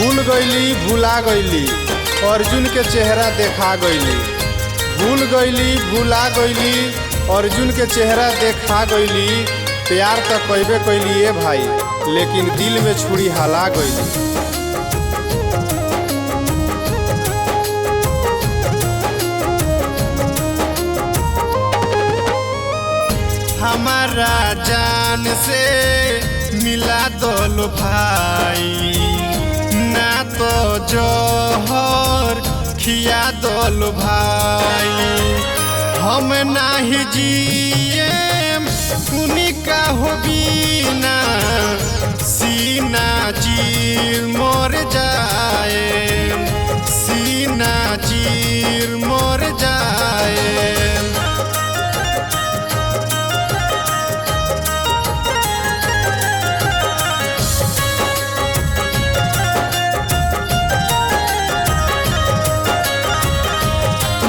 भूल गईली भुला गईली अर्जुन के चेहरा देखा गईली। भूल गईली भुला गईली अर्जुन के चेहरा देखा गईली। प्यार तो कैबे कैली ए भाई, लेकिन दिल में छुरी हला गईली। हमारा जान से मिला दो भाई, ना तो जोहर खिया दो भाई। हम नहीं जिए उन्हीं का हो बिना, सीना चीर मर जाए, सीना चीर मर जाए।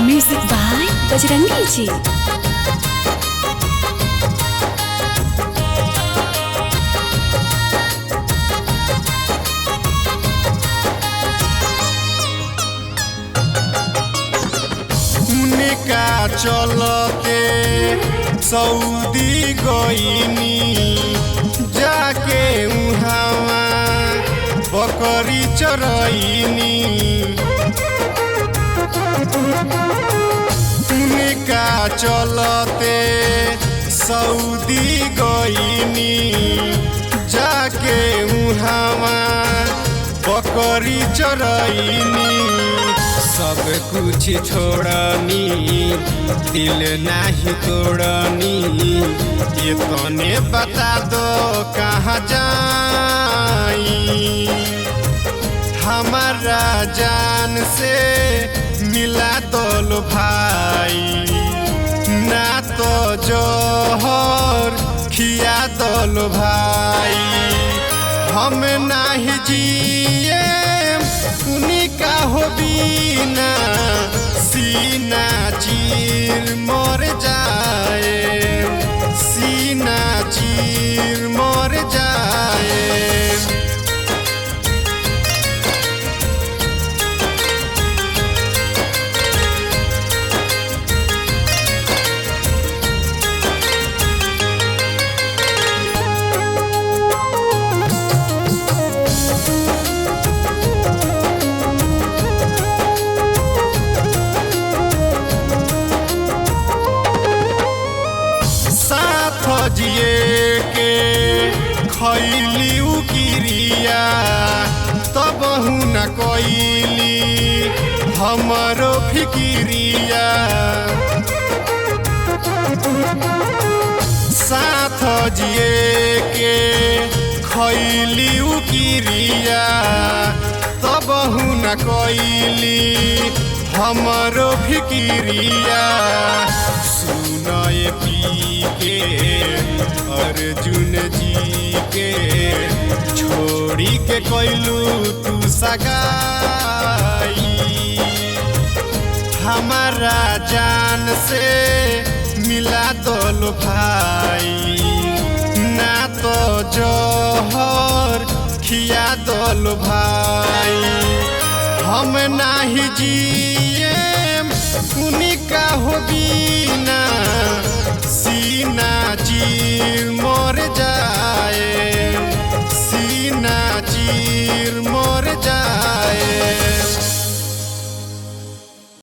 म्यूजिक बाय बजरंगी जी। उनका चलते सऊदी गईनी, जाके उहावा बकरी चरईनी। उनका चलते सऊदी गईनी, जाके उहावा बकरी चरईनी। सब कुछ छोड़नी दिल नहीं तोड़नी, ये तने बता दो कहाँ जाई। हमारा जान से मिला दो भाई, ना तो जोहर खिया दो भाई। हम नहीं जिए उन्हीं का हो बिना, सीना चीर मर जाए, सीना चीर मर जाए। जिए के खैली उकिरिया, तब न कैली हमारो फिकिरिया। साथ जिए के खैली उकिरिया, तब न कैली हमारो फिकिरिया। सुनाए पी के अर्जुन जी के, छोड़ी के कैलू तू सगाई। हमारा जान से मिला दो भाई, ना तो जोहर खिया दो भाई। हम नहीं जिए उन्हीं का हो बिना, सीना चीर मर जाए, सीना चीर